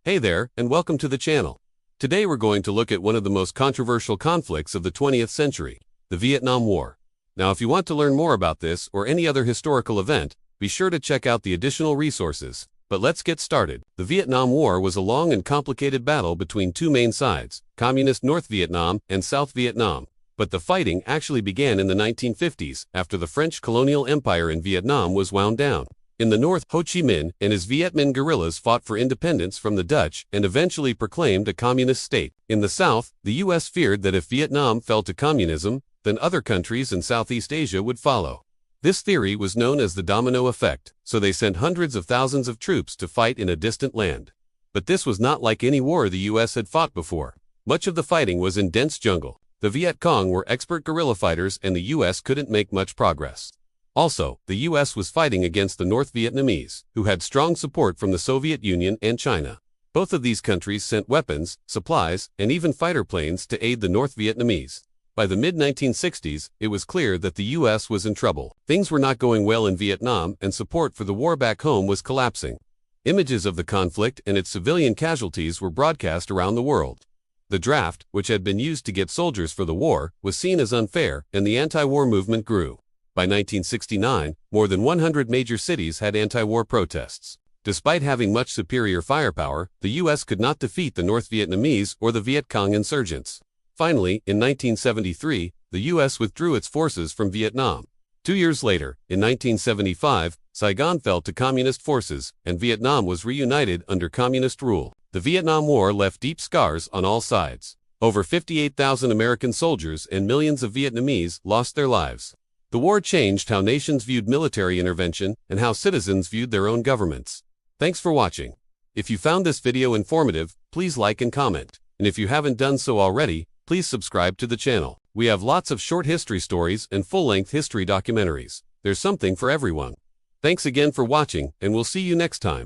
Hey there, and welcome to the channel. Today we're going to look at one of the most controversial conflicts of the 20th century, the Vietnam War. Now, if you want to learn more about this or any other historical event, be sure to check out the additional resources. But let's get started. The Vietnam War was a long and complicated battle between two main sides, Communist North Vietnam and South Vietnam. But the fighting actually began in the 1950s, after the French colonial empire in Vietnam was wound down. In the north, Ho Chi Minh and his Viet Minh guerrillas fought for independence from the Dutch and eventually proclaimed a communist state. In the south, the U.S. feared that if Vietnam fell to communism, then other countries in Southeast Asia would follow. This theory was known as the domino effect, so they sent hundreds of thousands of troops to fight in a distant land. But this was not like any war the U.S. had fought before. Much of the fighting was in dense jungle. The Viet Cong were expert guerrilla fighters and the U.S. couldn't make much progress. Also, the U.S. was fighting against the North Vietnamese, who had strong support from the Soviet Union and China. Both of these countries sent weapons, supplies, and even fighter planes to aid the North Vietnamese. By the mid-1960s, it was clear that the U.S. was in trouble. Things were not going well in Vietnam and support for the war back home was collapsing. Images of the conflict and its civilian casualties were broadcast around the world. The draft, which had been used to get soldiers for the war, was seen as unfair and the anti-war movement grew. By 1969, more than 100 major cities had anti-war protests. Despite having much superior firepower, the U.S. could not defeat the North Vietnamese or the Viet Cong insurgents. Finally, in 1973, the U.S. withdrew its forces from Vietnam. 2 years later, in 1975, Saigon fell to communist forces, and Vietnam was reunited under communist rule. The Vietnam War left deep scars on all sides. Over 58,000 American soldiers and millions of Vietnamese lost their lives. The war changed how nations viewed military intervention and how citizens viewed their own governments. Thanks for watching. If you found this video informative, please like and comment. And if you haven't done so already, please subscribe to the channel. We have lots of short history stories and full-length history documentaries. There's something for everyone. Thanks again for watching, and we'll see you next time.